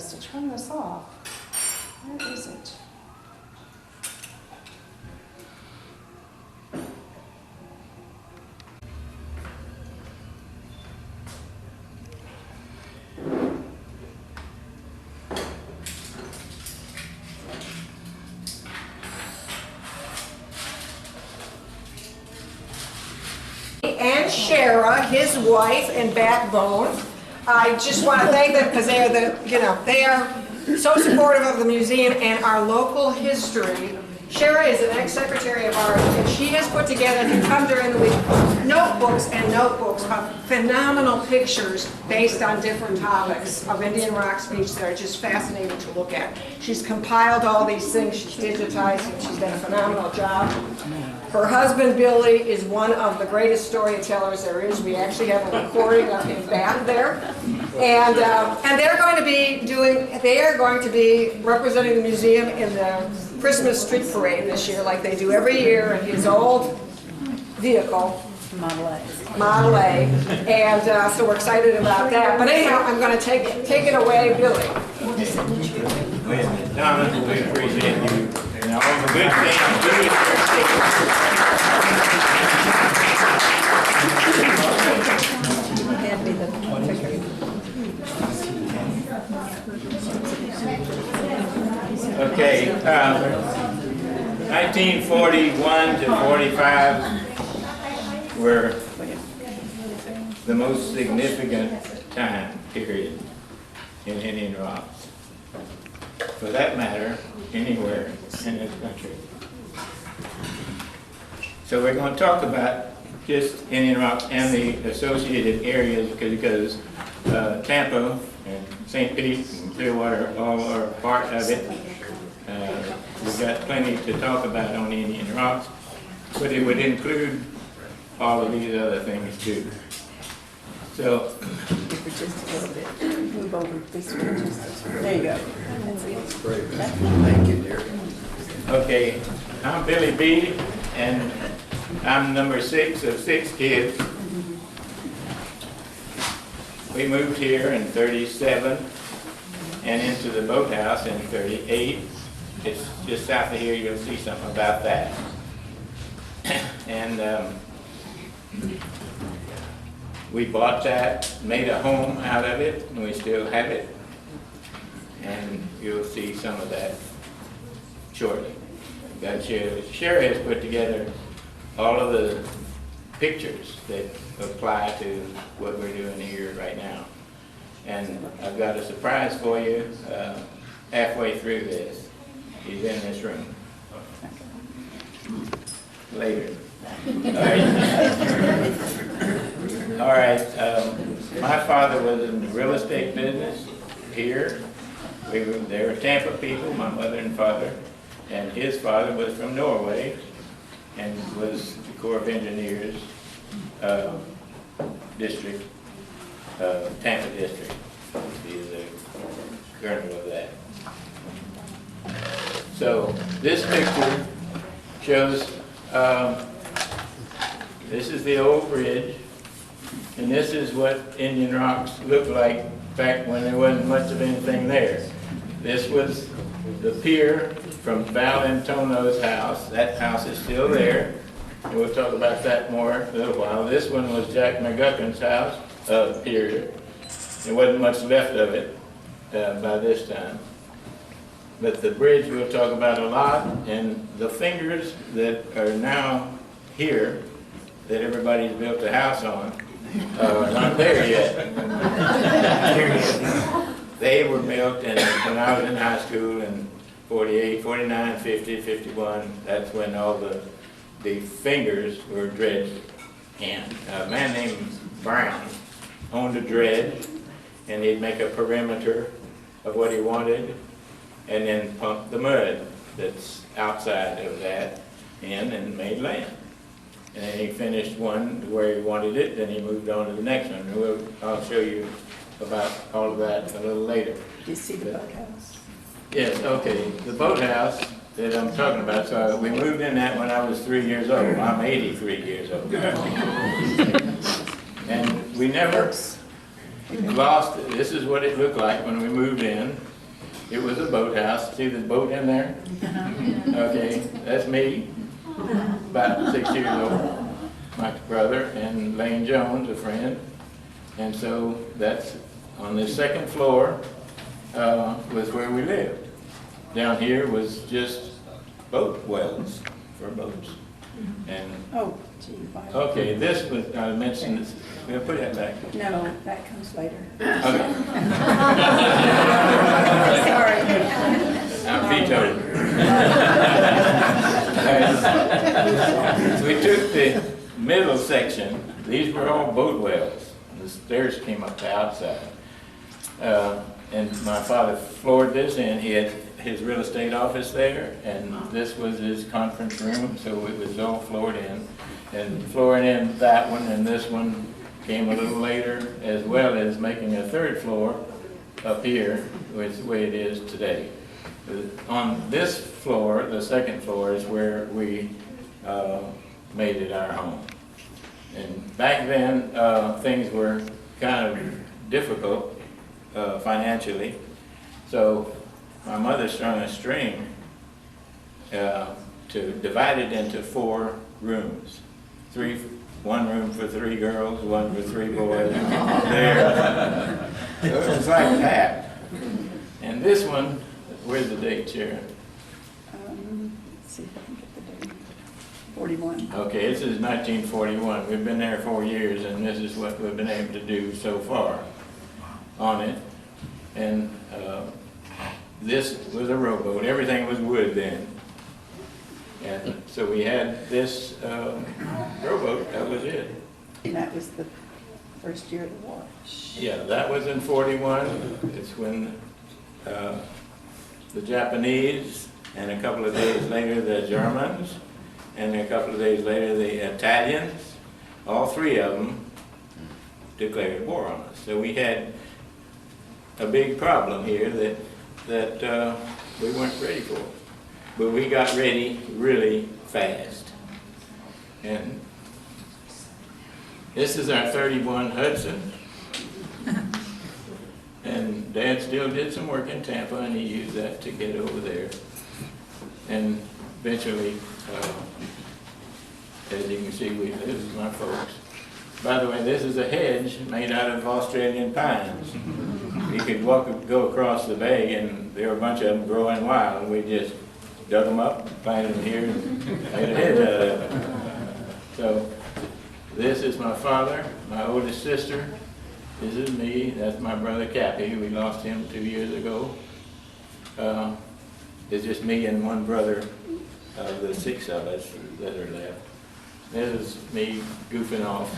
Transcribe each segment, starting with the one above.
this to turn this off. Where is it? And Shara, his wife and backbone. I just want to thank them because they are so supportive of the museum and our local history. Shara is an ex-secretary of ours, and she has put together, if you come during the week, notebooks and notebooks of phenomenal pictures based on different topics of Indian Rock's Beach that are just fascinating to look at. She's compiled all these things, she's digitized, and she's done a phenomenal job. Her husband, Billy, is one of the greatest storytellers there is. We actually have a recording of him back there. And they're going to be representing the museum in the Christmas street parade this year, like they do every year in his old vehicle, Model A. And so we're excited about that. But anyhow, I'm going to take it away, Billy. Wait a minute, Donna, we appreciate you and all the good things you do. Okay, 1941 to 45 were the most significant time period in Indian Rocks. For that matter, anywhere in this country. So we're going to talk about just Indian Rocks and the associated areas because Tampa and St. Pete and Clearwater all are part of it. We've got plenty to talk about on Indian Rocks, but it would include all of these other things too. So, Just a little bit. Move over this way. There you go. That's Great. Thank you, dear. okay, I'm Billy Bie, and I'm number 6 of 6 kids. We moved here in 37 and into the boathouse in 38. It's just south of here, you'll see something about that. And we bought that, made a home out of it, and we still have it. And you'll see some of that shortly. Shara has put together all of the pictures that apply to what we're doing here right now. And I've got a surprise for you halfway through this. He's in this room. Later. All right. My father was in the real estate business here. They were Tampa people, my mother and father. And his father was from Norway and was the Corps of Engineers district, Tampa district. He was the colonel of that. So this picture shows, this is the old bridge, and this is what Indian Rocks looked like back when there wasn't much of anything there. This was the pier from Valentono's house. That house is still there, and we'll talk about that more in a little while. This one was Jack McGuckin's house, pier. There wasn't much left of it by this time. But the bridge we'll talk about a lot, and the fingers that are now here, that everybody's built a house on, are not there yet. They were built when I was in high school in 48, 49, 50, 51. That's when all the fingers were dredged in. A man named Brown owned a dredge, and he'd make a perimeter of what he wanted, and then pump the mud that's outside of that in and made land. And then he finished one where he wanted it, then he moved on to the next one. I'll show you about all of that a little later. Do you see the boathouse? Yes, okay. The boathouse that I'm talking about, so we moved in that when I was 3 years old. I'm 83 years old. And we never lost it. This is what it looked like when we moved in. it was a boathouse. See the boat in there? Okay, that's me, about 6 years old. My brother and Lane Jones, a friend. And so that's on the second floor was where we lived. Down here was just boat wells for boats. And Oh, gee, why? okay, this was, I mentioned this, we'll put that back. No, that comes later. Okay, Sorry. I'm vetoed. So we took the middle section, these were all boat wells. The stairs came up the outside. And my father floored this in. He had his real estate office there, and this was his conference room, so it was all floored in. And flooring in that one and this one came a little later, as well as making a third floor up here, which is the way it is today. On this floor, the second floor, is where we made it our home. And back then, things were kind of difficult financially. So my mother strung a string to divide it into 4 rooms. One room for 3 girls, one for 3 boys. There. So it was like that. And this one, where's the date, Sharon? Let's see if I can get the date. 41. Okay, this is 1941. We've been there 4 years, and this is what we've been able to do so far on it. And this was a rowboat. Everything was wood then. And so we had this rowboat. That was it. And that was the first year of the war. Yeah, that was in 41. It's when the Japanese, and a couple of days later the Germans, and a couple of days later the Italians, all 3 of them declared war on us. So we had a big problem here that we weren't ready for. But we got ready really fast. And this is our 31 Hudson. And Dad still did some work in Tampa, and he used that to get over there. And eventually, as you can see, this is my folks. By the way, this is a hedge made out of Australian pines. You could go across the bay, and there were a bunch of them growing wild, and we just dug them up, planted them here, and made a hedge out of it. So this is my father, my oldest sister. This is me. That's my brother Cappy. We lost him 2 years ago. It's just me and one brother of the 6 of us that are left. This is me goofing off.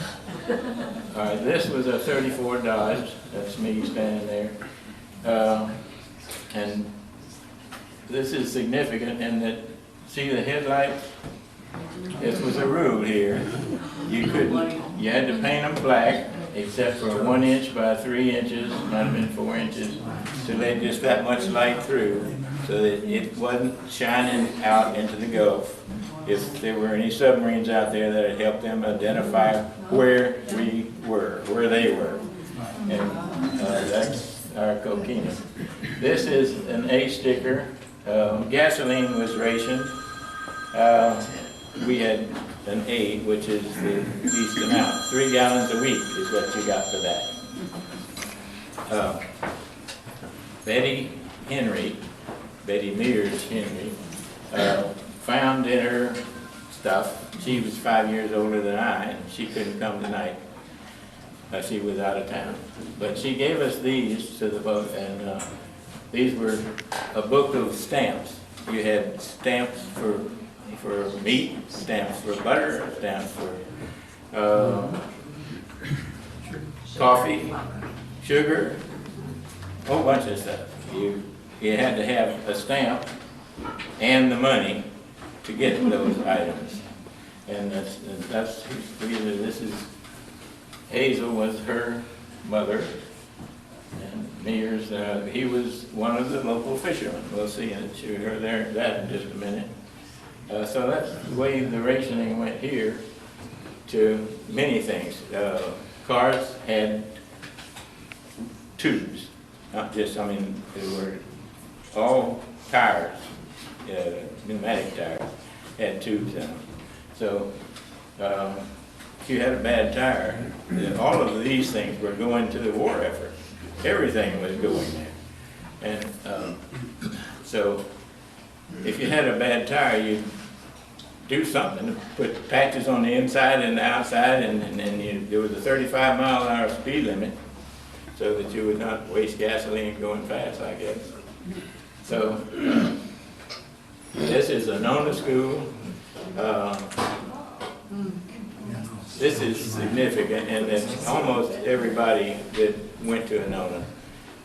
All right, this was a 34 Dodge. That's me standing there. And this is significant in that, see the headlights? This was a rule here. You had to paint them black, except for 1 inch by 3 inches, might have been 4 inches, to let just that much light through, so that it wasn't shining out into the Gulf. If there were any submarines out there, that would help them identify where we were, where they were. And that's our coquina. This is an A sticker. Gasoline was rationed. We had an 8, which is the least amount. 3 gallons a week is what you got for that. Betty Mears Henry, found in her stuff, she was 5 years older than I, and she couldn't come tonight. She was out of town. But she gave us these to the boat, and these were a book of stamps. You had stamps for meat, stamps for butter, stamps for coffee, sugar, a whole bunch of stuff. You had to have a stamp and the money to get those items. And this is, Hazel was her mother, and Mears, he was one of the local fishermen. We'll see that in just a minute. So that's the way the rationing went here to many things. Cars had tubes, not just, they were all tires, pneumatic tires, had tubes in them. So if you had a bad tire, then all of these things were going to the war effort. Everything was going there. And so if you had a bad tire, you'd do something, put patches on the inside and the outside, and then there was a 35-mile-an-hour speed limit so that you would not waste gasoline going fast, I guess. So this is a Nona school. This is significant, and that almost everybody that went to Nona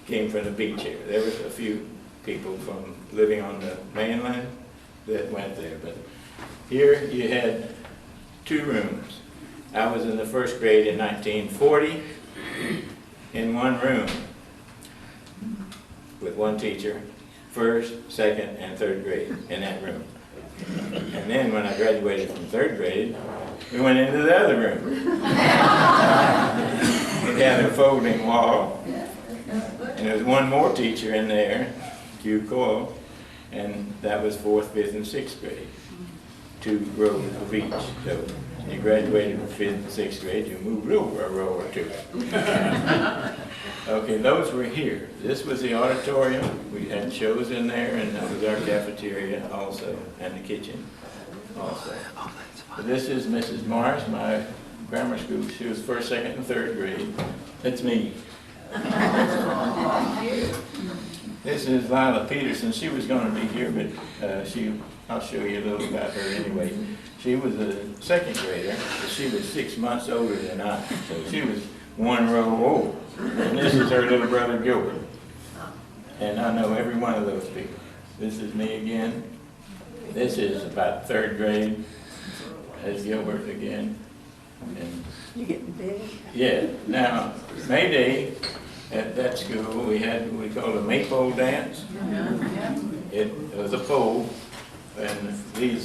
came from the beach area. There was a few people from living on the mainland that went there, but here you had 2 rooms. I was in the 1st grade in 1940 in 1 room with 1 teacher, 1st, 2nd, and 3rd grade in that room. And then when I graduated from 3rd grade, we went into the other room. It had a folding wall, and there was 1 more teacher in there, Q. Coyle, and that was 4th, 5th, and 6th grade. 2 rows of each. So when you graduated from 5th and 6th grade, you moved over a row or 2. Okay, those were here. This was the auditorium. We had shows in there, and that was our cafeteria also, and the kitchen also. This is Mrs. Morris, my grammar school. She was 1st, 2nd, and 3rd grade. That's me. This is Lila Peterson. She was going to be here, but I'll show you a little about her anyway. She was a 2nd grader, but she was 6 months older than I. So she was 1 row old. And this is her little brother Gilbert. And I know every one of those people. This is me again. This is about 3rd grade. That's Gilbert again. And You're getting big. yeah. Now, May Day at that school, we had what we called a maypole dance. It was a pole, and we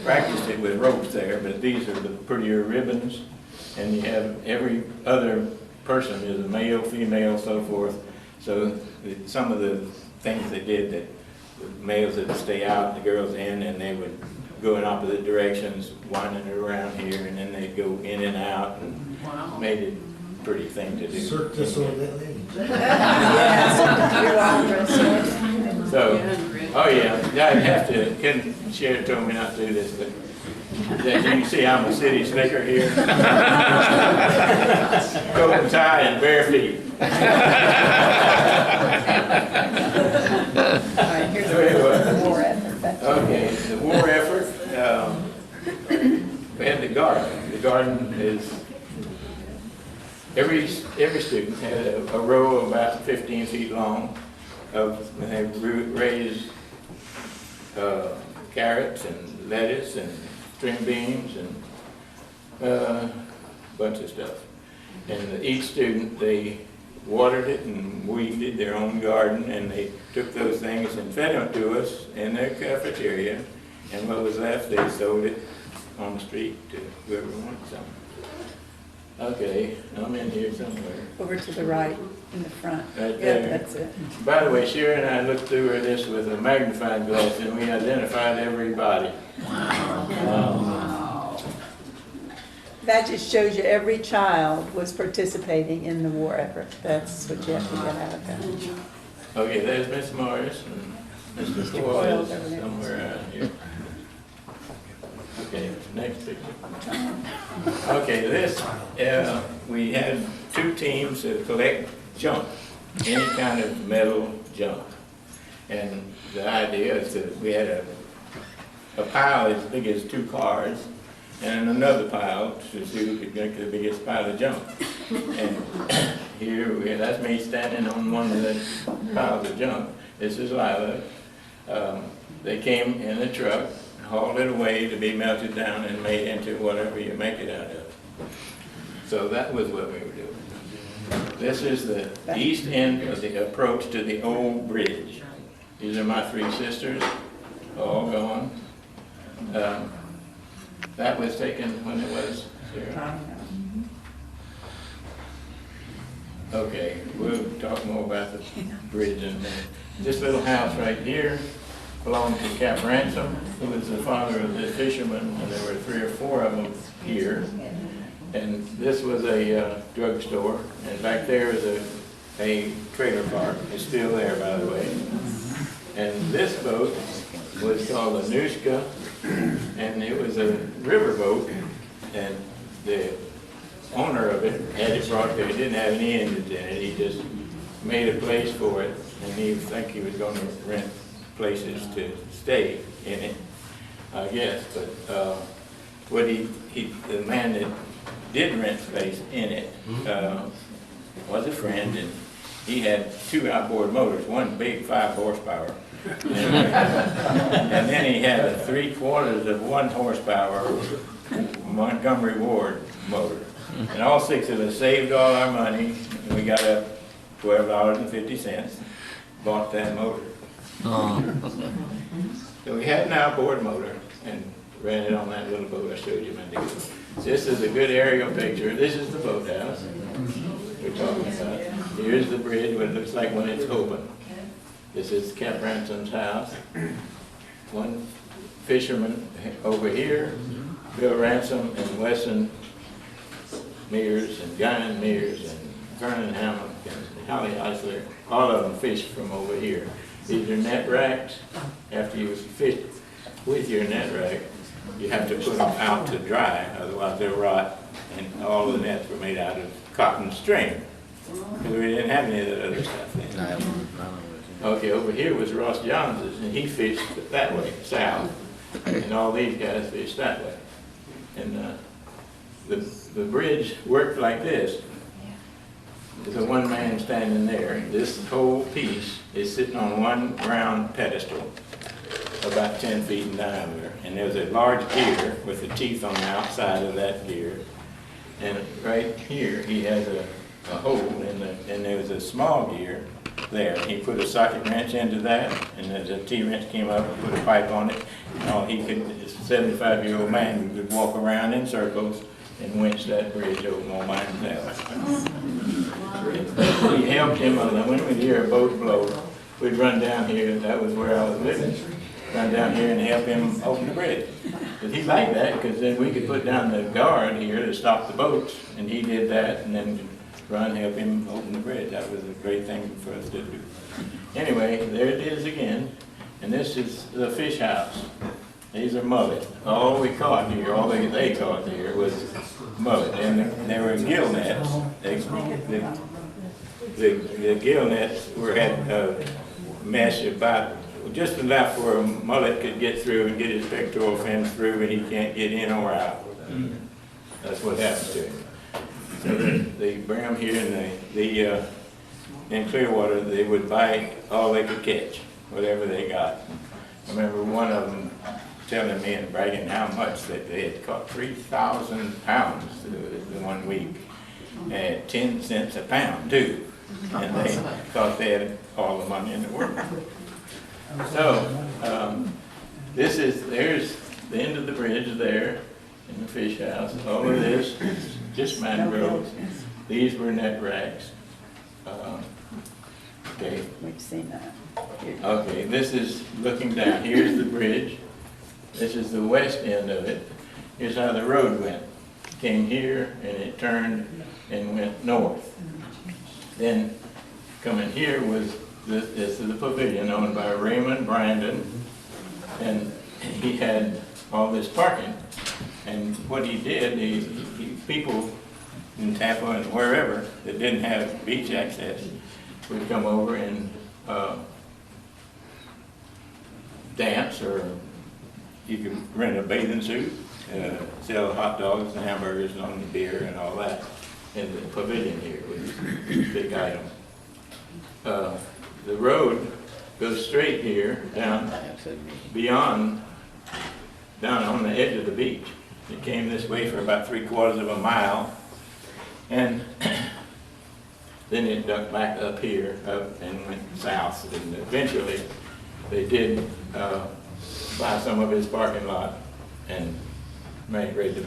practiced it with ropes there, but these are the prettier ribbons, and you have every other person is a male, female, so forth. So some of the things they did, that the males would stay out, the girls in, and they would go in opposite directions, winding it around here, and then they'd go in and out, and made it a pretty thing to do. Circus or that lady. So, oh yeah, I'd have to, Ken Sherry told me not to do this, but as you can see, I'm a city slicker here. Coat and tie and bare feet. All right, here's the war effort. Okay, the war effort, we had the garden. The garden is, every student had a row of about 15 feet long and they raised carrots and lettuce and string beans and a bunch of stuff. And each student, they watered it and weeded their own garden, and they took those things and fed them to us in their cafeteria, and what was left, they sold it on the street to whoever wanted some. Okay, I'm in here somewhere. Over to the right, in the front. Right Yep, there. that's it. By the way, Sherry and I looked through this with a magnifying glass, and we identified everybody. That just shows you every child was participating in the war effort. That's what you have to get out of that. Okay, there's Miss Morris and Mr. Coyle somewhere out here. Okay, next picture. Okay, this, we had 2 teams to collect junk, any kind of metal junk. And the idea is that we had a pile as big as 2 cars, and another pile to see who could get the biggest pile of junk. And here, that's me standing on one of the piles of junk. This is Lila. They came in a truck, hauled it away to be melted down and made into whatever you make it out of. So that was what we were doing. This is the east end of the approach to the old bridge. These are my 3 sisters, all gone. That was taken when it was, Sarah? Okay, we'll talk more about the bridge in a minute. This little house right here belonged to Cap Ransom, who was the father of the fisherman, and there were 3 or 4 of them here. And this was a drugstore, and back there is a trailer park. It's still there, by the way. And this boat was called a Nushka, and it was a river boat, and the owner of it had it brought there. He didn't have any engines in it. He just made a place for it, and he think he was going to rent places to stay in it, I guess. But what the man that did rent space in it was a friend, and he had 2 outboard motors, one big 5 horsepower. And then he had a 3/4 of 1 horsepower Montgomery Ward motor. And all 6 of us saved all our money, and we got up $12.50, bought that motor. So we had an outboard motor and ran it on that little boat I showed you a minute ago. This is a good aerial picture. This is the boathouse we're talking about. Here's the bridge, what it looks like when it's open. This is Cap Ransom's house. One fisherman over here, Bill Ransom and Wesson Mears and Guyan Mears and Vernon Hammock and Holly Eisler, all of them fished from over here. These are net racks. After you fish with your net rack, you have to put them out to dry, otherwise they'll rot. And all the nets were made out of cotton string, because we didn't have any of that other stuff then. Okay, over here was Ross Johns's, and he fished that way, south, and all these guys fished that way. And the bridge worked like this. There's a one man standing there. This whole piece is sitting on one round pedestal, about 10 feet in diameter. And there's a large gear with the teeth on the outside of that gear. And right here, he has a hole and there's a small gear there. He put a socket wrench into that, and as a T-wrench came up and put a pipe on it, and all he could, this 75-year-old man could walk around in circles and winch that bridge open on by himself. We helped him when we'd hear a boat blow, we'd run down here, that was where I was living, run down here and help him open the bridge. But he liked that, because then we could put down the guard here to stop the boats, and he did that, and then help him open the bridge. That was a great thing for us to do. Anyway, there it is again, and this is the fish house. These are mullet. All we caught here, all they caught here was mullet, and there were gill nets. The gill nets had a mesh about just enough for a mullet could get through and get his pectoral fins through, and he can't get in or out. That's what happens to him. So they bring them here, and in Clearwater, they would buy all they could catch, whatever they got. I remember one of them telling me and bragging how much that they had caught 3,000 pounds the 1 week, at 10 cents a pound too, and they thought they had all the money in the world. So there's the end of the bridge there in the fish house. All of this is just mangroves. These were net racks. Okay. We've seen that. Okay, this is looking down. Here's the bridge. This is the west end of it. Here's how the road went. Came here and it turned and went north. Then coming here was this is the pavilion owned by Raymond Brandon, and he had all this parking. And what he did, people in Tampa and wherever that didn't have beach access would come over and dance, or you could rent a bathing suit, sell hot dogs and hamburgers and the beer and all that in the pavilion here, which is a big item. The road goes straight here down beyond, down on the edge of the beach. It came this way for about 3/4 of a mile, and then it ducked back up here, up and went south. And eventually, they did buy some of his parking lot and made the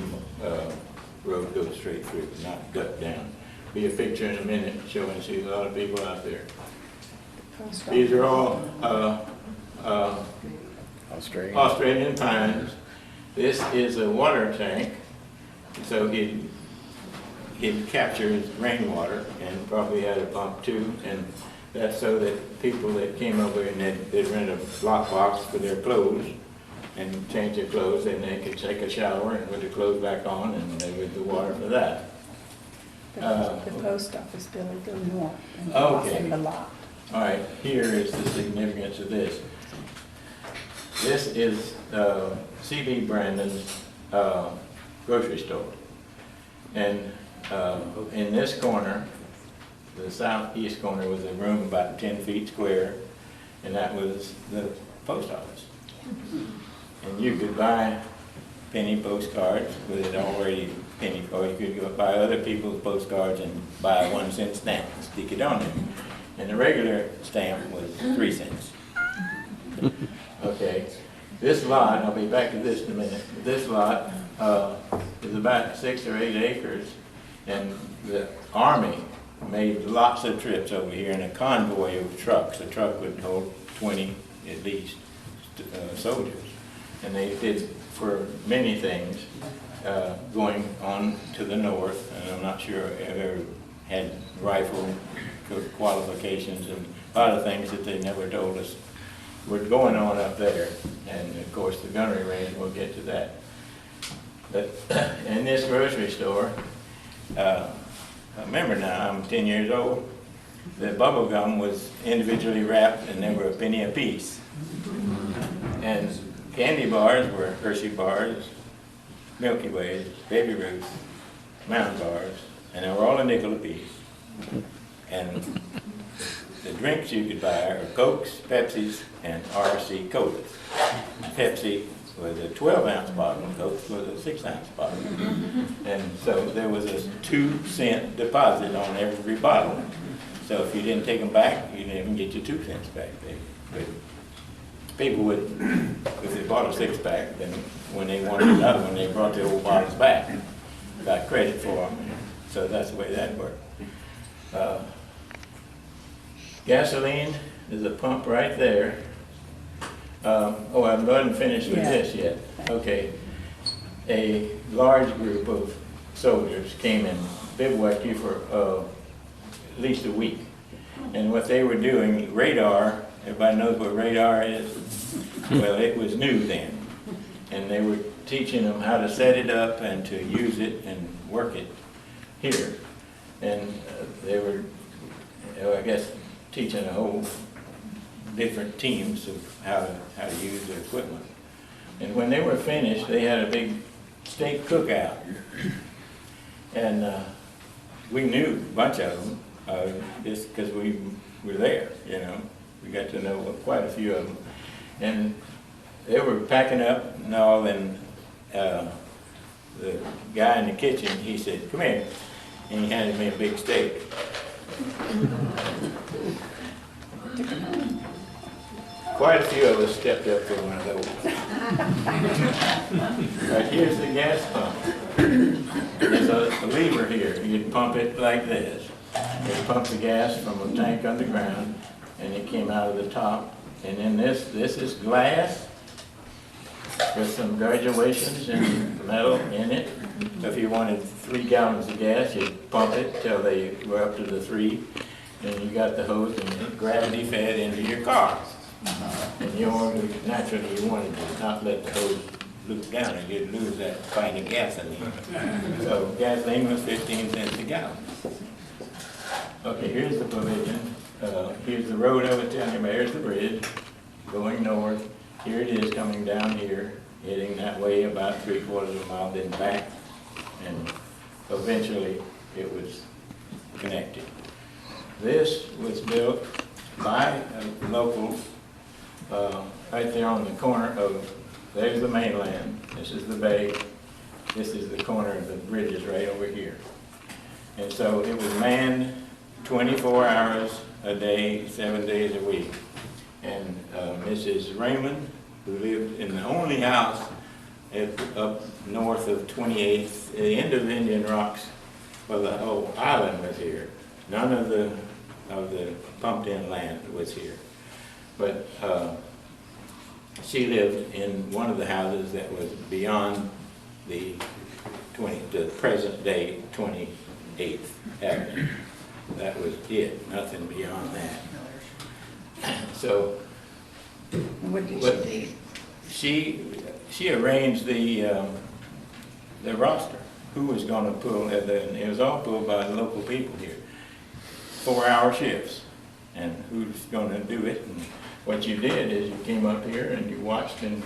road go straight through, not duck down. be a picture in a minute showing, see a lot of people out there. Post These are all Australian pines. This is a water tank, so it captures rainwater and probably had a pump too, and that's so that people that came over and they'd rent a lock box for their clothes and change their clothes, and they could take a shower and put their clothes back on, and they would the water for that. The post office building go north and Okay. in the lot. All right, here is the significance of this. This is C.B. Brandon's grocery store. And in this corner, the southeast corner, was a room about 10 feet square, and that was the post office. And you could buy penny postcards with it already penny, or you could go buy other people's postcards and buy a 1-cent stamp and stick it on there. And the regular stamp was 3 cents. Okay, this lot, I'll be back to this in a minute. This lot is about 6 or 8 acres, and the Army made lots of trips over here in a convoy of trucks. A truck would hold 20 at least soldiers, and they did for many things going on to the north. And I'm not sure if ever had rifle qualifications and a lot of things that they never told us were going on up there. And of course the gunnery range, we'll get to that. But in this grocery store, remember now, I'm 10 years old, the bubble gum was individually wrapped and they were a penny a piece. And candy bars were Hershey bars, Milky Ways, Baby Ruths, Mountain bars, and they were all a nickel a piece. And the drinks you could buy are Cokes, Pepsis, and RC Colas. Pepsi was a 12-ounce bottle, Coke was a 6-ounce bottle. And so there was a 2-cent deposit on every bottle. So if you didn't take them back, you didn't even get your 2 cents back. But people would, if they bought a 6-pack, then when they wanted another one, they brought the old bottles back, got credit for them. So that's the way that worked. Gasoline, there's a pump right there. Oh, I haven't finished with this yet. Okay. A large group of soldiers came and bivouacked you for at least a week. And what they were doing, radar, everybody knows what radar is? Well, it was new then. And they were teaching them how to set it up and to use it and work it here. And they were, I guess, teaching a whole different teams of how to use their equipment. And when they were finished, they had a big steak cookout. And we knew a bunch of them just because we were there, you know. We got to know quite a few of them. And they were packing up and all, and the guy in the kitchen, he said, "Come here." And he handed me a big steak. Quite a few of us stepped up for one of those. Right, here's the gas pump. There's a lever here. You'd pump it like this. You'd pump the gas from a tank underground, and it came out of the top. And then this is glass with some graduations in metal in it. So if you wanted 3 gallons of gas, you'd pump it till they were up to the 3. And you got the hose and it gravity fed into your car. And naturally you wanted to not let the hose loop down or you'd lose that pint of gasoline. So gasoline was 15 cents a gallon. Okay, here's the pavilion. Here's the road I was telling you about. Here's the bridge going north. Here it is coming down here, heading that way about 3/4 of a mile, then back. And eventually it was connected. This was built by locals right there on the corner of, there's the mainland, this is the bay, this is the corner of the bridges right over here. And so it was manned 24 hours a day, 7 days a week. And Mrs. Raymond, who lived in the only house up north of 28th, at the end of Indian Rocks, well, the whole island was here. None of the pumped-in land was here. But she lived in one of the houses that was beyond the present day 28th Avenue. That was it, nothing beyond that. So What did What- she do? she arranged the roster, who was going to pull, and it was all pulled by the local people here. 4-hour shifts, and who's going to do it. And what you did is you came up here and you watched, and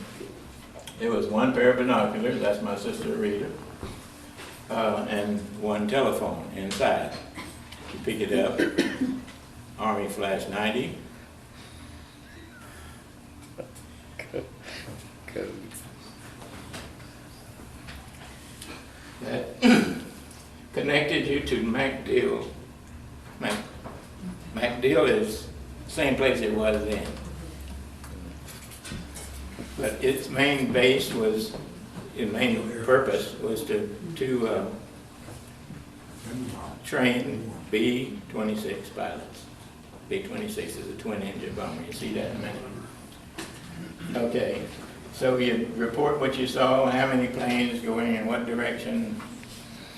it was one pair of binoculars, that's my sister Rita, and one telephone inside. You pick it up, Army Flash 90. That connected you to MacDill. MacDill is the same place it was then. But its main base was, its main purpose was to train B-26 pilots. B-26 is a twin-engine bomber. You see that in a minute. Okay, so you report what you saw, how many planes going in what direction,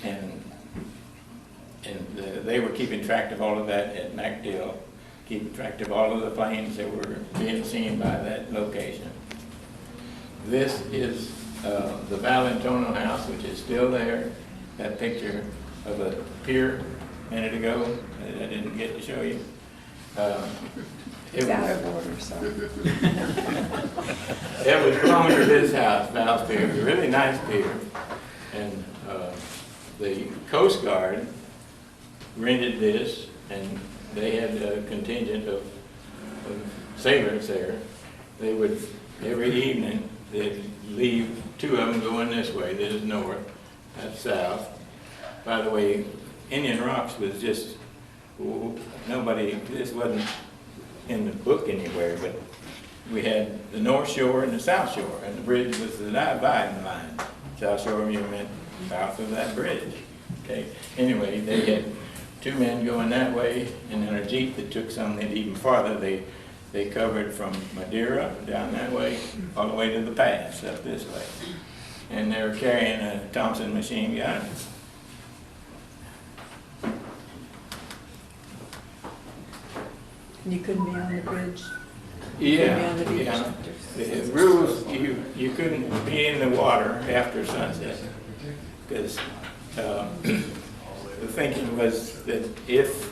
and they were keeping track of all of that at MacDill, keeping track of all of the planes that were being seen by that location. This is the Valentono house, which is still there. That picture of a pier a minute ago that I didn't get to show you. It's out of order, sorry. It was belonged to this house, Val's Pier. It was a really nice pier. And the Coast Guard rented this, and they had a contingent of sailors there. They would, every evening, they'd leave 2 of them going this way. This is north, that's south. By the way, Indian Rocks was just, nobody, this wasn't in the book anywhere, but we had the North Shore and the South Shore, and the bridge was the dividing line. South Shore, you meant south of that bridge. Okay. Anyway, they had 2 men going that way, and then a Jeep that took some even farther. They covered from Madeira down that way, all the way to the pass up this way. And they were carrying a Thompson machine gun. You couldn't be on the bridge? Yeah, on the beach. yeah. The rules, you couldn't be in the water after sunset, because the thinking was that if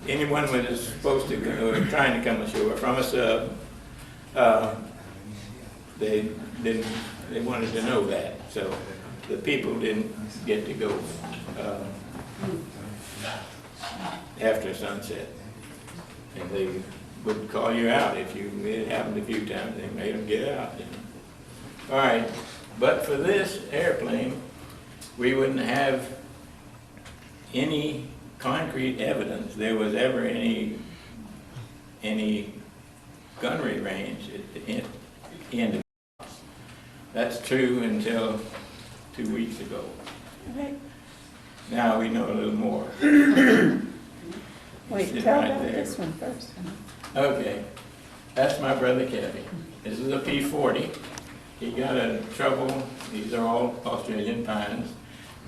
anyone was supposed to go, or trying to come ashore from a sub, they wanted to know that, so the people didn't get to go after sunset. And they would call you out if you, it happened a few times, they made them get out. All right, but for this airplane, we wouldn't have any concrete evidence there was ever any gunnery range at the end of it. That's true until 2 weeks ago. Okay. Now we know a little more. Wait, Sit tell right about there. this one first. Okay, that's my brother Kevin. This is a P-40. He got in trouble. These are all Australian pines.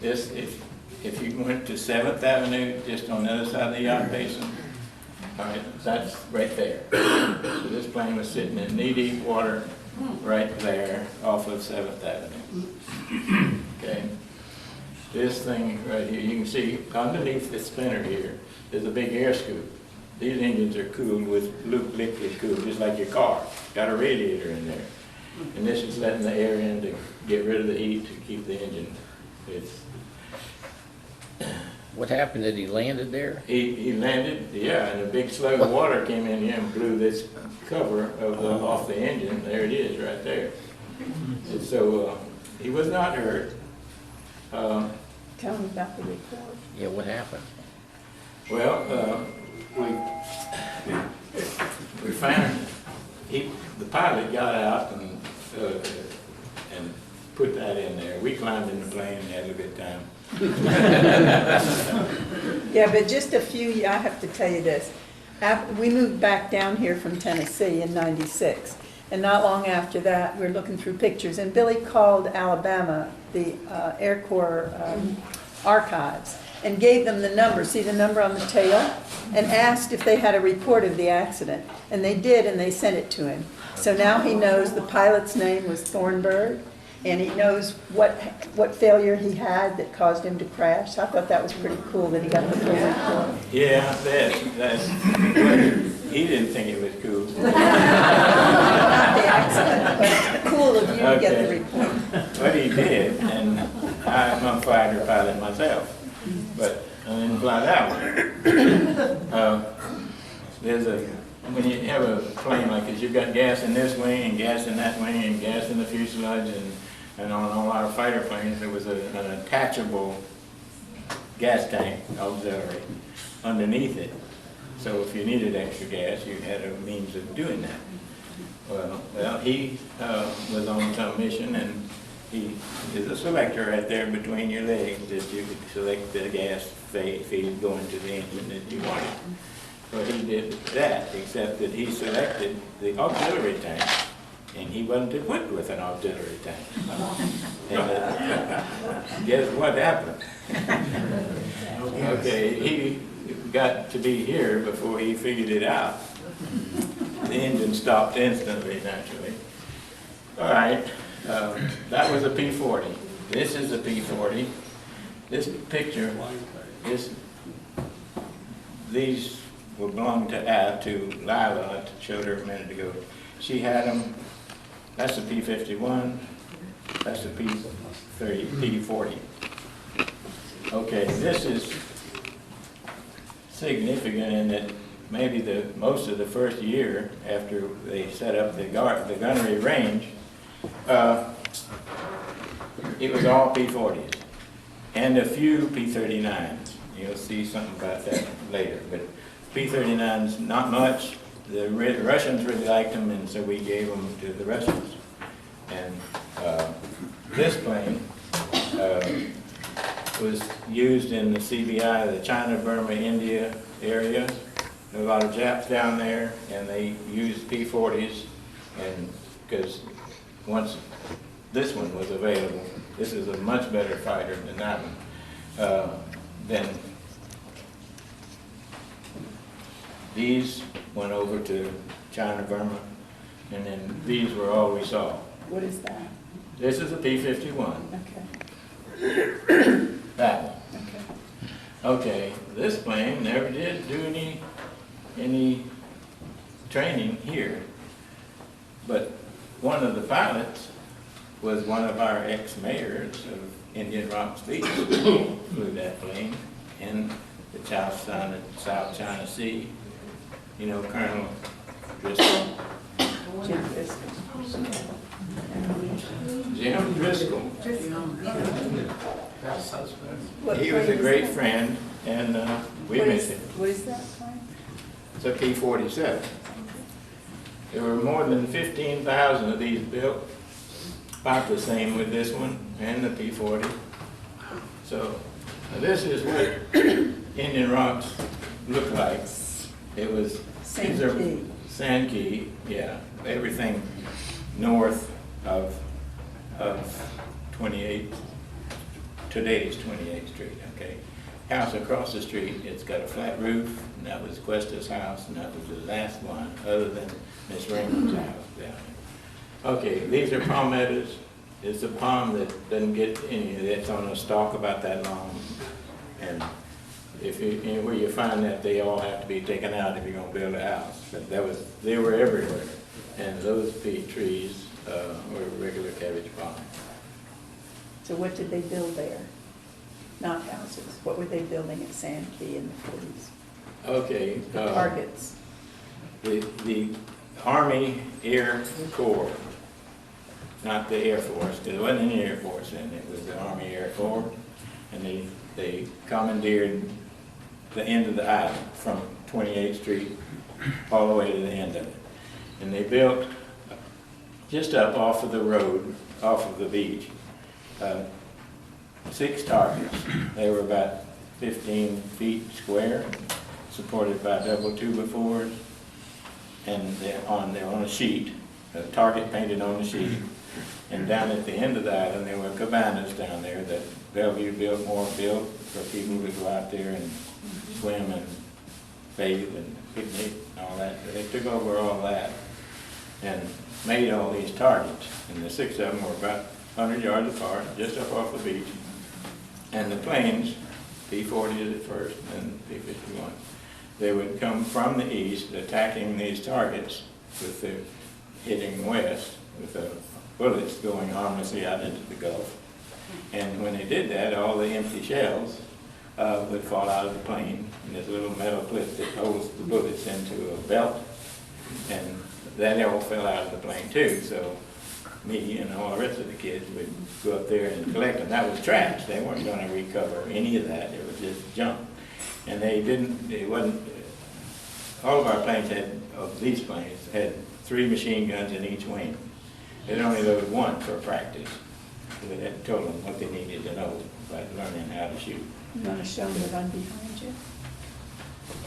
This, if you went to 7th Avenue, just on the other side of the yacht basin, all right, that's right there. So this plane was sitting in knee-deep water right there off of 7th Avenue. Okay. This thing right here, you can see underneath the spinner here is a big air scoop. These engines are cooled with liquid cool, just like your car. Got a radiator in there. And this is letting the air in to get rid of the heat to keep the engine. What happened? That he landed there? He landed, yeah, and a big slug of water came in here and blew this cover off the engine. There it is, right there. And so he was not hurt. Tell me about the report. Yeah, what happened? Well, we found the pilot got out and put that in there. We climbed in the plane and had a good time. Yeah, but just a few, I have to tell you this. We moved back down here from Tennessee in '96. And not long after that, we're looking through pictures. And Billy called Alabama, the Air Corps archives, and gave them the number, see the number on the tail? And asked if they had a report of the accident. And they did, and they sent it to him. So now he knows the pilot's name was Thornburg, and he knows what failure he had that caused him to crash. So I thought that was pretty cool that he got the full report. Yeah, that's, he didn't think it was cool. Not the accident, but cool of you to get the Okay. report. But he did, and I'm a fighter pilot myself, but I didn't fly that one. When you have a plane like this, you've got gas in this wing and gas in that wing and gas in the fuselage, and on all our fighter planes there was an attachable gas tank auxiliary underneath it. So if you needed extra gas, you had a means of doing that. Well, he was on some mission, and he is a selector right there between your legs that you could select the gas feed going to the engine that you wanted. So he did that, except that he selected the auxiliary tank, and he wasn't equipped with an auxiliary tank. And guess what happened? Okay, he got to be here before he figured it out. The engine stopped instantly, naturally. All right, that was a P-40. This is a P-40. This picture, these belonged to Lila, I showed her a minute ago. She had them. That's a P-51. That's a P-40. Okay, this is significant in that maybe most of the first year after they set up the gunnery range, it was all P-40s and a few P-39s. You'll see something about that later, but P-39s, not much. The Russians really liked them, and so we gave them to the Russians. And this plane was used in the CBI, the China, Burma, India area. There were a lot of Japs down there, and they used P-40s, and because once this one was available, this is a much better fighter than that one. Then these went over to China, Burma, and then these were all we saw. What is that? This is a P-51. Okay, That one. okay. Okay, this plane never did do any training here, but one of the pilots was one of our ex-mayors of Indian Rocks Beach, flew that plane in the South China Sea. You know, Colonel Driscoll. Jim Driscoll. Jim Driscoll. What He was a plane is great that? friend, and we What miss is- him. What is that plane? It's a P-47. There were more than 15,000 of these built, about the same with this one and the P-40. So this is what Indian Rocks looked like. It was Sankey. Sankey, yeah, everything north of today's 28th Street, okay? House across the street, it's got a flat roof, and that was Questa's house, and that was the last one, other than Miss Raymond's house down there. Okay, these are palmettos. It's a palm that doesn't get any, it's on a stalk about that long. And if you, anywhere you find that, they all have to be taken out if you're gonna build a house. But they were everywhere. And those peat trees were regular cabbage palm. So what did they build there? Not houses. What were they building at Sand Key in the 40s? Okay. The targets. The Army Air Corps, not the Air Force, because it wasn't any Air Force then, it was the Army Air Corps, and they commandeered the end of the island from 28th Street all the way to the end of it. And they built just up off of the road, off of the beach, 6 targets. They were about 15 feet square, supported by double 2x4s, and they're on a sheet, a target painted on the sheet. And down at the end of the island, there were cabanas down there that Bellevue built for people to go out there and swim and bathe and picnic and all that. They took over all that and made all these targets. And the 6 of them were about 100 yards apart, just up off the beach. And the planes, P-40s at first, and P-51, they would come from the east, attacking these targets with the hitting west, with the bullets going harmlessly out into the Gulf. And when they did that, all the empty shells would fall out of the plane, and there's a little metal clip that holds the bullets into a belt, and that all fell out of the plane too. So me and all the rest of the kids would go up there and collect them. That was trash. They weren't going to recover any of that. It was just junk. And all of our planes these planes had 3 machine guns in each wing. They'd only load 1 for practice. So they had told them what they needed to know about learning how to shoot. You want to show them the run behind you?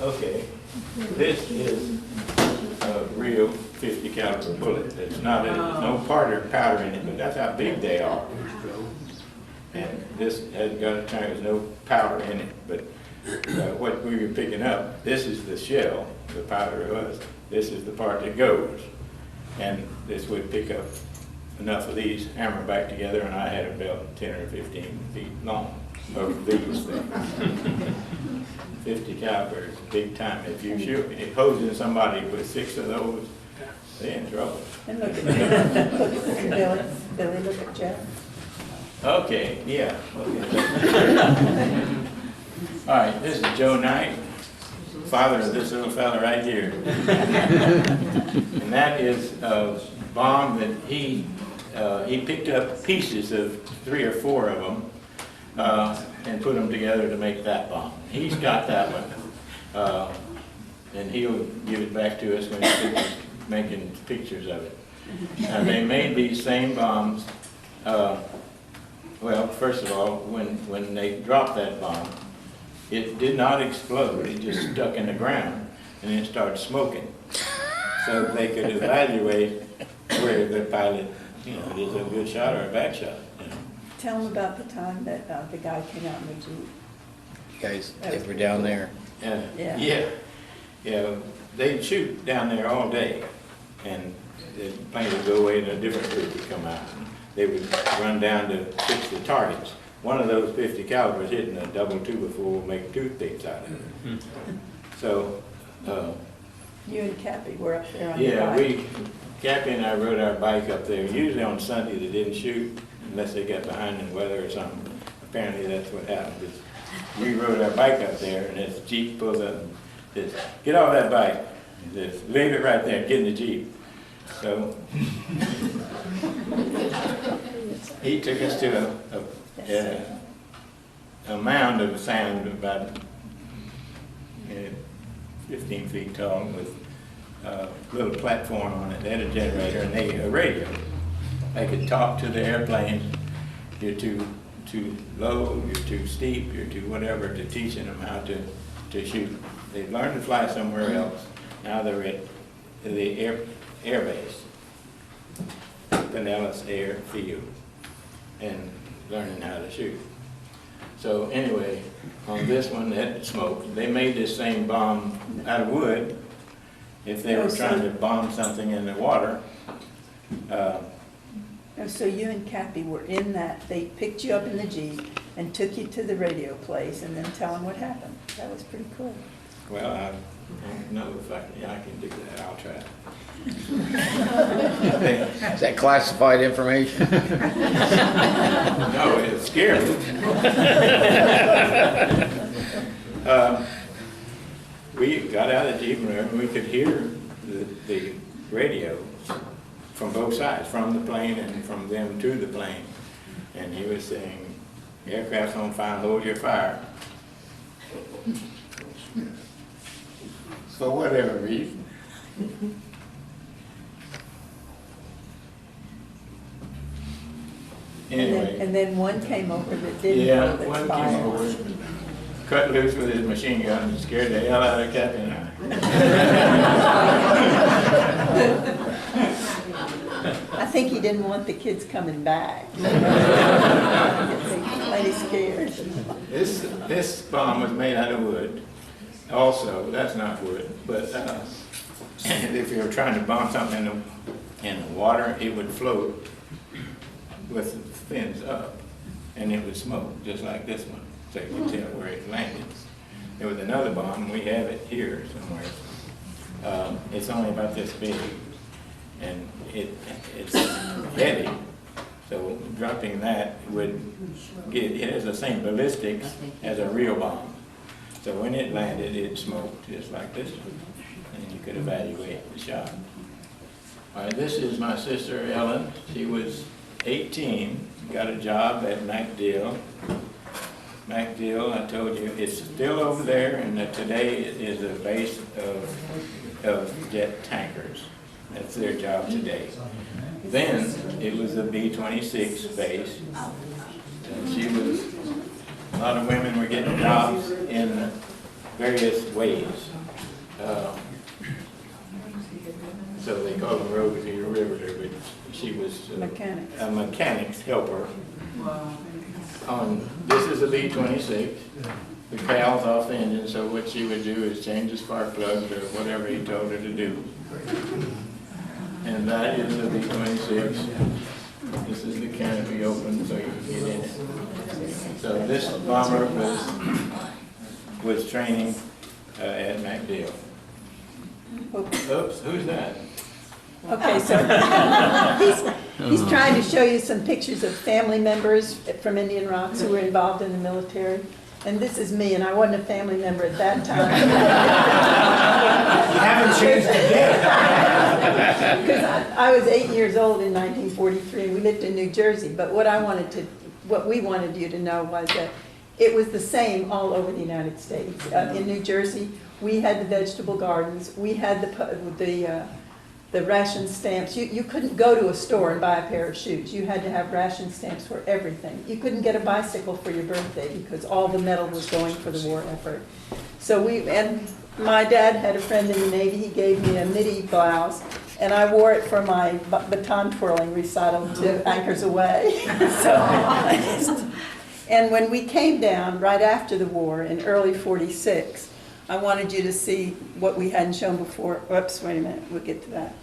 Okay, this is a real 50 caliber bullet. It's not no powder in it, but that's how big they are. And this has got there's no powder in it, but what we were picking up, this is the shell, the powder was. This is the part that goes. And this would pick up enough of these, hammer back together, and I had a belt 10 or 15 feet long of these things. 50 caliber is big time. If you hosing somebody with 6 of those, they're in trouble. And look at Billy. Billy, look at Jeff. Okay, yeah. Okay. All right, this is Joe Knight, father of this little fella right here. And that is a bomb that he picked up pieces of 3 or 4 of them and put them together to make that bomb. He's got that one, and he'll give it back to us when he's making pictures of it. And they made these same bombs. Well, first of all, when they dropped that bomb, it did not explode. It just stuck in the ground, and it started smoking. So they could evaluate where the pilot, is a good shot or a bad shot. Tell them about the time that the guy came out in the Jeep. You guys ever down there? Yeah. They'd shoot down there all day, and the plane would go away and a different group would come out. They would run down to fix the targets. One of those 50 calibers hitting a double 2x4 will make toothpicks out of it. So, You and Cappy were up there on the bike. Cappy and I rode our bike up there. Usually on Sunday they didn't shoot unless they got behind in weather or something. Apparently that's what happened. We rode our bike up there, and this Jeep pulls up and says, "Get off that bike." He says, "Leave it right there, get in the Jeep." So he took us to a mound of sand about 15 feet tall with a little platform on it. They had a generator and a radio. They could talk to the airplane. You're too low, you're too steep, you're too whatever, to teaching them how to shoot. They'd learned to fly somewhere else. Now they're at the air base, Pinellas Airfield, and learning how to shoot. So anyway, on this one that smoked, they made this same bomb out of wood. If they were trying to bomb something in the water. So you and Cappy were in that, they picked you up in the Jeep and took you to the radio place and then tell them what happened. That was pretty cool. Well, I don't know if I can do that. I'll try. Is that classified information? No, it's scary. We got out of the Jeep and we could hear the radio from both sides, from the plane and from them to the plane. And he was saying, "Aircraft's on fire, hold your fire." For whatever reason. Anyway, And then one came over that didn't yeah, know that one fire. came over, cut loose with his machine gun and scared the hell out of Kathy and I. I think he didn't want the kids coming back. Plenty scared. This bomb was made out of wood. Also, that's not wood, but if you were trying to bomb something in the water, it would float with the fins up, and it would smoke, just like this one, so you can tell where it landed. There was another bomb, we have it here somewhere. It's only about this big, and it's heavy, so dropping that would it has the same ballistics as a real bomb. So when it landed, it smoked just like this one, and you could evaluate the shot. All right, this is my sister Ellen. She was 18, got a job at MacDill. MacDill, I told you, it's still over there, and today it is a base of jet tankers. That's their job today. Then it was a B-26 base. And she was, a lot of women were getting jobs in various ways. So they called them Rosie or Riveter, but she was Mechanics. a mechanic's helper. This is a B-26. The cowl's off the engine, so what she would do is change the spark plugs or whatever he told her to do. And that is a B-26. This is the canopy open so you can get in it. So this bomber was training at MacDill. Oops, who's that? Okay, so he's trying to show you some pictures of family members from Indian Rocks who were involved in the military. And this is me, and I wasn't a family member at that time. You haven't changed it yet. Because I was 8 years old in 1943, and we lived in New Jersey. But what we wanted you to know was that it was the same all over the United States. In New Jersey, we had the vegetable gardens, we had the ration stamps. You couldn't go to a store and buy a pair of shoes. You had to have ration stamps for everything. You couldn't get a bicycle for your birthday because all the metal was going for the war effort. So and my dad had a friend in the Navy. He gave me a midi blouse, and I wore it for my baton twirling recital to Anchors Away. And when we came down right after the war in early '46, I wanted you to see what we hadn't shown before. Oops, wait a minute, we'll get to that.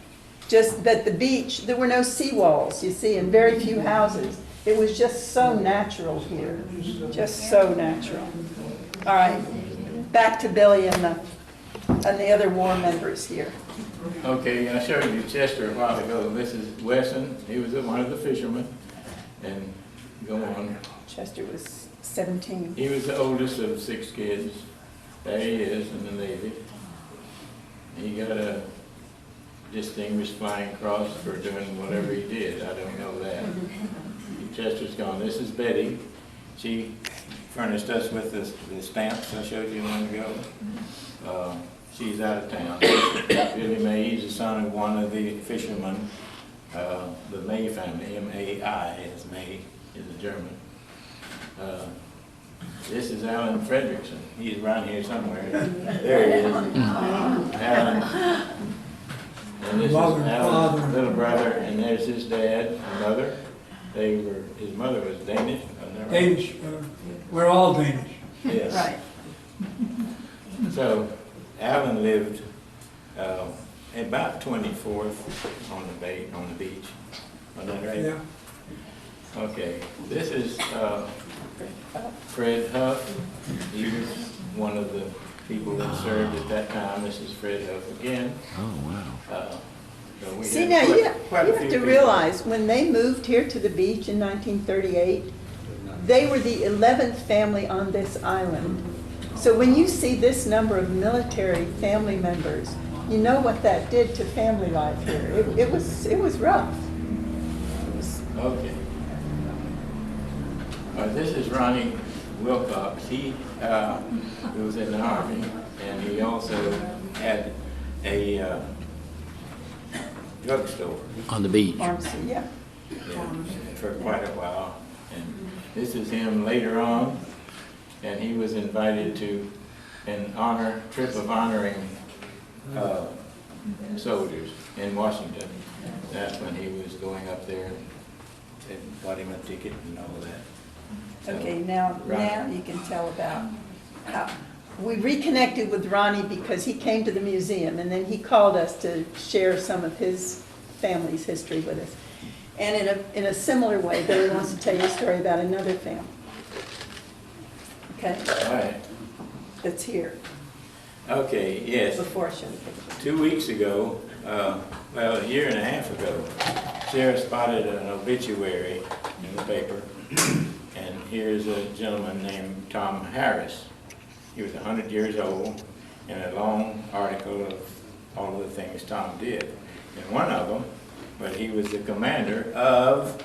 Just that the beach, there were no seawalls, you see, and very few houses. It was just so natural here, just so natural. All right, back to Billy and the other war members here. Okay, I showed you Chester a while ago. This is Wesson. He was one of the fishermen. And go on. Chester was 17. He was the oldest of 6 kids. There he is in the Navy. He got a Distinguished Flying Cross for doing whatever he did. I don't know that. Chester's gone. This is Betty. She furnished us with the stamps I showed you a moment ago. She's out of town. Billy May, he's the son of one of the fishermen, the May family, M-A-I, is May, is a German. This is Alan Fredrickson. He's around here somewhere. There he is. Alan. And this is Alan's little brother, and there's his dad and mother. His mother was Danish. Danish, we're all Danish. Yes. Right. So Alan lived about 24th on the beach. On that right? Yeah. Okay. This is Fred Huff. He was one of the people that served at that time. This is Fred Huff again. Oh, wow. So we See, had now you quite a have few to people. realize, when they moved here to the beach in 1938, they were the 11th family on this island. So when you see this number of military family members, you know what that did to family life here. It was rough. Okay. This is Ronnie Wilcox. He was in the Army, and he also had a drugstore. On the beach. Pharmacy, yeah. Yeah. for quite a while. And this is him later on, and he was invited to an trip of honoring soldiers in Washington. That's when he was going up there and bought him a ticket and all that. So, Okay, now Ronnie. you can tell about how, we reconnected with Ronnie because he came to the museum and then he called us to share some of his family's history with us. And in a similar way, Billy wants to tell you a story about another family. Okay, All right. that's here, Okay, yes. before I show the picture. 2 weeks ago, well, a year and a half ago, Sarah spotted an obituary in the paper, and here's a gentleman named Tom Harris. He was 100 years old, and a long article of all of the things Tom did. And one of them, but he was the commander of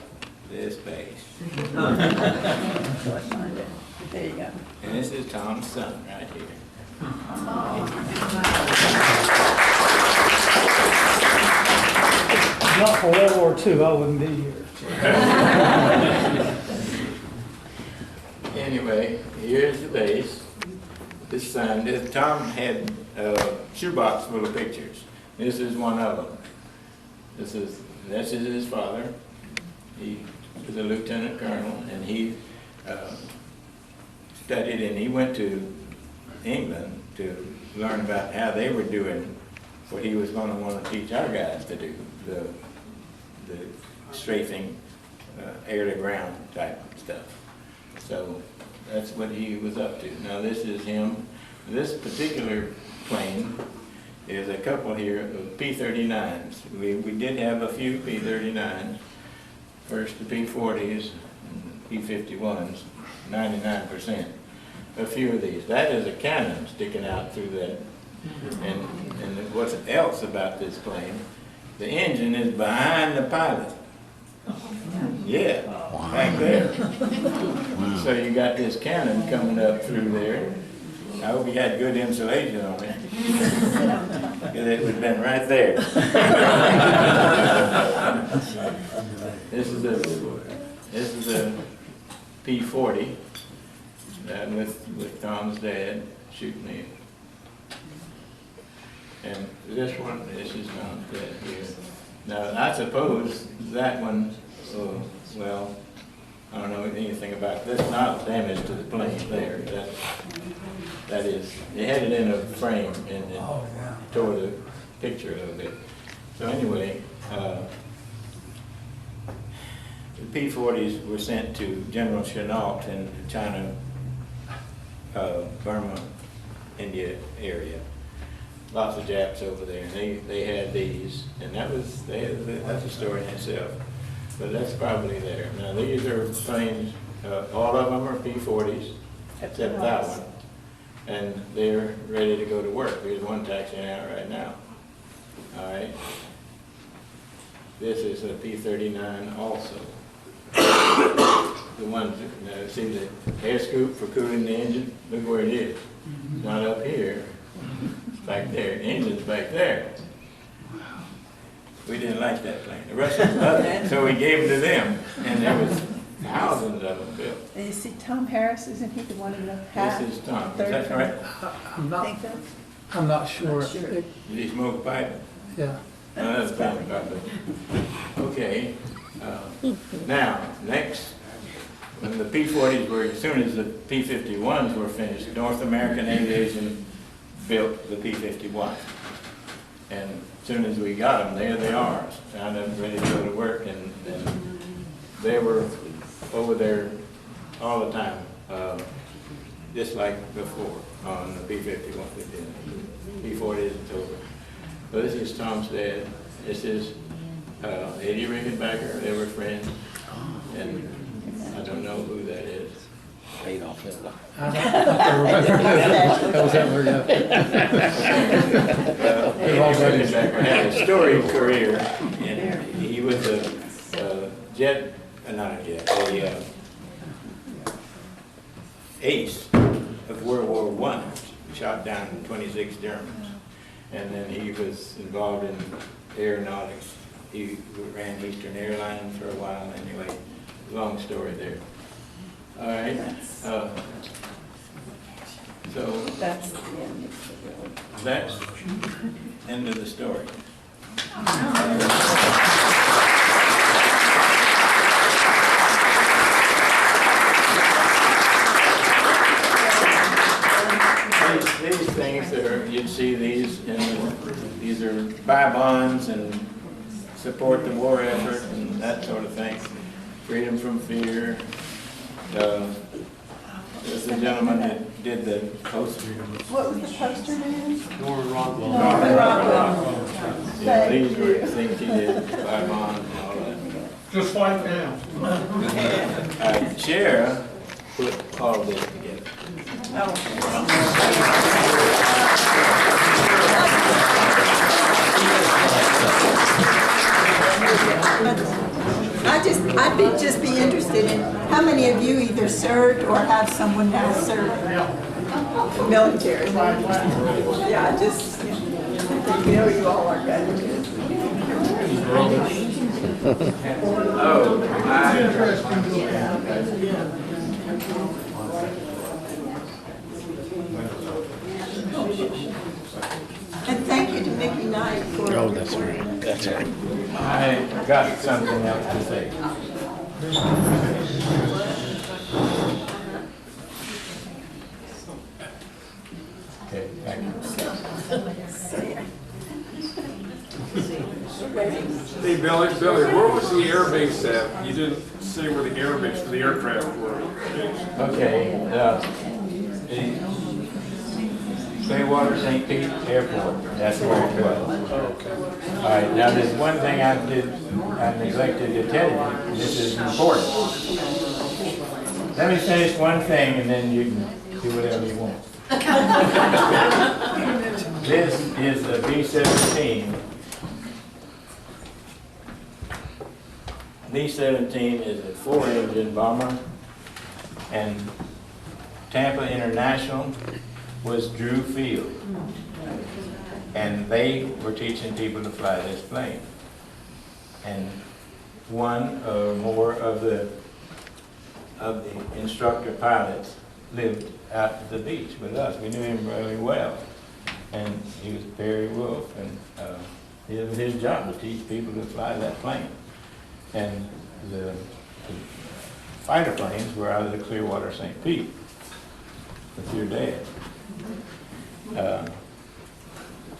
this base. So I find it. There you go. And this is Tom's son right here. Not for World War II, I wouldn't be here. Anyway, here's the base. This sign, Tom had a shoebox full of pictures. This is one of them. This is his father. He was a lieutenant colonel, and he studied, and he went to England to learn about how they were doing what he was going to want to teach our guys to do, the strafing, air-to-ground type stuff. So that's what he was up to. Now this is him. This particular plane is a couple here of P-39s. We did have a few P-39s. First the P-40s and P-51s, 99%. A few of these. That is a cannon sticking out through that. And what's else about this plane, the engine is behind the pilot. Yeah, back there. So you got this cannon coming up through there. I hope you had good insulation on it, because it would have been right there. This is a P-40 with Tom's dad shooting it. And this is Tom's dad here. Now, I suppose that one, well, I don't know anything about this. Not damage to the plane there. That is, they had it in a frame and it tore the picture a little bit. So anyway, the P-40s were sent to General Chennault in China, Burma, India area. Lots of Japs over there, and they had these, and that's a story in itself. But that's probably there. Now these are planes, all of them are P-40s, except that one. And they're ready to go to work. There's one taxiing out right now. All right. This is a P-39 also. The ones, see the air scoop for cooling the engine? Look where it is. It's not up here. It's back there. The engine's back there. We didn't like that plane. The Russians loved it, so we gave it to them. And there was thousands of them built. And you see Tom Harris, isn't he the one in the hat? This is Tom. Is Third that from- right? Think that's? I'm not sure. Not sure. Did he smoke a pipe? Yeah. No, that's fine, probably. Okay. Now, next, when the P-40s were, as soon as the P-51s were finished, North American Aviation built the P-51. And as soon as we got them, there they are, found them ready to go to work, and they were over there all the time, just like before on the P-51. P-40 isn't over. So this is Tom's dad. This is Eddie Rickenbacker. They were friends, and I don't know who that is. Adolf Hitler. That was Hitler, yeah. Eddie Rickenbacker had a storied career, and he was a ace of World War I. Shot down 26 Germans, and then he was involved in aeronautics. He ran Eastern Airlines for a while anyway, long story there. All right, so That's the end. that's end of the story. These things are, you'd see these these are buy bonds and support the war effort and that sort of thing. Freedom from fear. There's the gentleman that did the poster. What was the poster name? Norman Rockwell. Norman Rockwell. Yeah, these were the things he did, buy bonds and all that. Just like now. Shara put all this together. I'd just be interested in how many of you either served or have someone now serve military. Yeah, just, you know, you all are graduates. Oh, and thank you to Mickey Knight for. Oh, that's right, that's right. I got something else to say. Okay, thank you. Hey, Billy, where was the air base at? You didn't say where the air base for the aircraft were. Okay, the Clearwater St. Pete Airport, that's where it was. Okay. All right, now there's one thing I neglected to tell you, and this is important. Let me finish one thing and then you can do whatever you want. This is a B-17. B-17 is a 4-engine bomber, and Tampa International was Drew Field. And they were teaching people to fly this plane. And one or more of the instructor pilots lived out at the beach with us. We knew him really well. And he was Barry Wolf, and it was his job to teach people to fly that plane. And the fighter planes were out of the Clearwater St. Pete with your dad.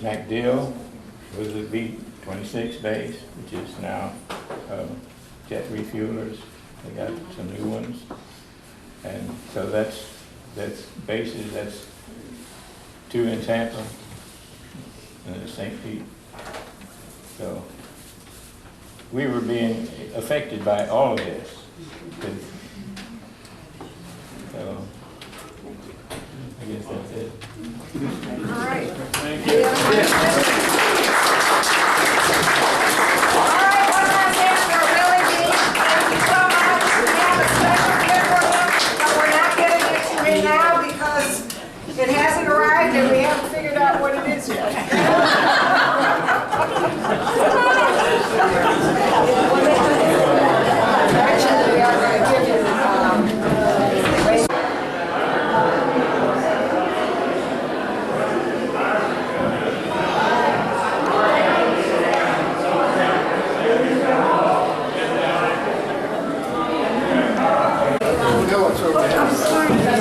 MacDill was the B-26 base, which is now jet refuelers. They got some new ones. And so that's bases, that's 2 in Tampa and then St. Pete. So we were being affected by all of this. So I guess that's it. All right. Thank you. All right, one last hand for Billy Bie. Thank you so much. We have a special gift for him, but we're not getting it to him now because it hasn't arrived and we haven't figured out what it is yet. Actually, we are going to give you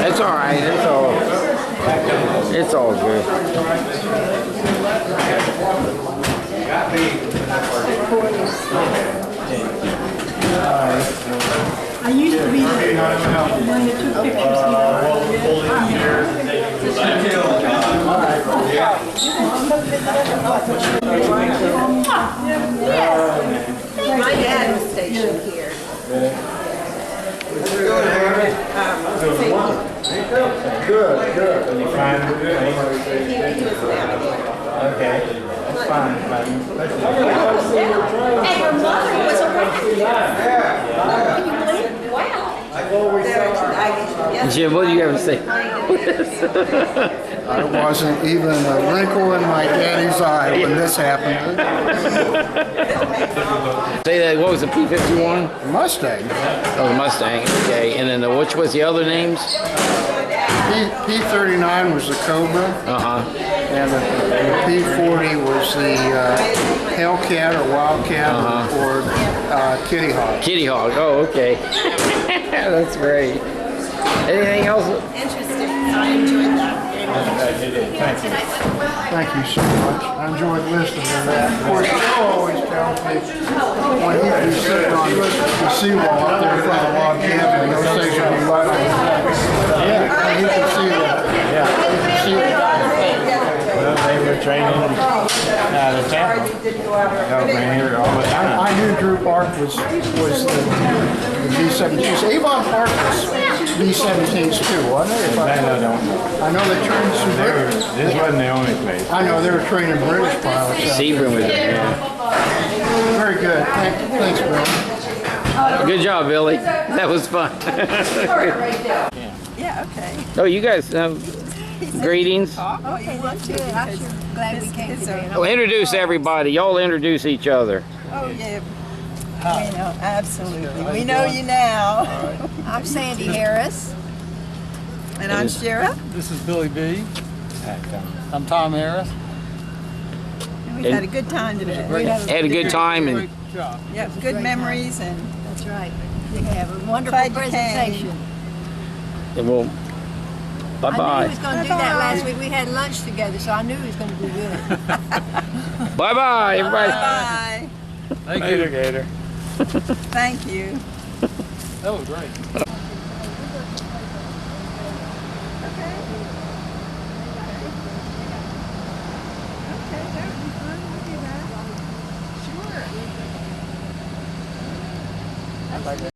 It's all right, it's all good. I used to be the one that took pictures here. My dad was stationed here. Good. You find He was navigator. okay, that's fine. And her mother was a rock. Can you believe it? Wow. Jim, what do you have to say? I wasn't even a wrinkle in my daddy's eye when this happened. Say that, what was the P-51? Mustang. Oh, the Mustang, okay. And then which was the other names? P-39 was the Cobra, Uh-huh. and the P-40 was the Hellcat or Wildcat or Kitty Hawk. Kitty Hawk, oh, okay. That's great. Anything else? Interesting. I enjoyed that. Thank you so much. I enjoyed listening to that. Of course, Joe always tells me when he'd be sitting on the seawall up there in front of log cabin, those things would be right on his head. Yeah, and you can see that. Yeah, you can see that. Well, they were training out of town. Over here all the time. I knew Drew Park was the B-17s. Avon Park was B-17s too, wasn't it? I don't know. I know they trained some British. This wasn't the only place. I know they were training British pilots. Sebring was there, yeah. Very good. Thanks, Bill. Good job, Billy. That was fun. Yeah, okay. Oh, you guys, greetings. Oh, you want to? I'm sure glad we came today. Well, introduce everybody. Y'all introduce each other. Oh, yeah. We know, absolutely. We know you now. I'm Sandy Harris. And I'm Shara. This is Billy B. I'm Tom Harris. We've had a good time today. Had a good time and Great job. Yep, good memories and That's right. You have a wonderful Glad you came. presentation. we'll I knew he bye-bye. was going to do that last week. We had lunch together, so I knew he was going to do good. Bye-bye, everybody. bye. Thank you. Later, Gator. Thank you. That was great.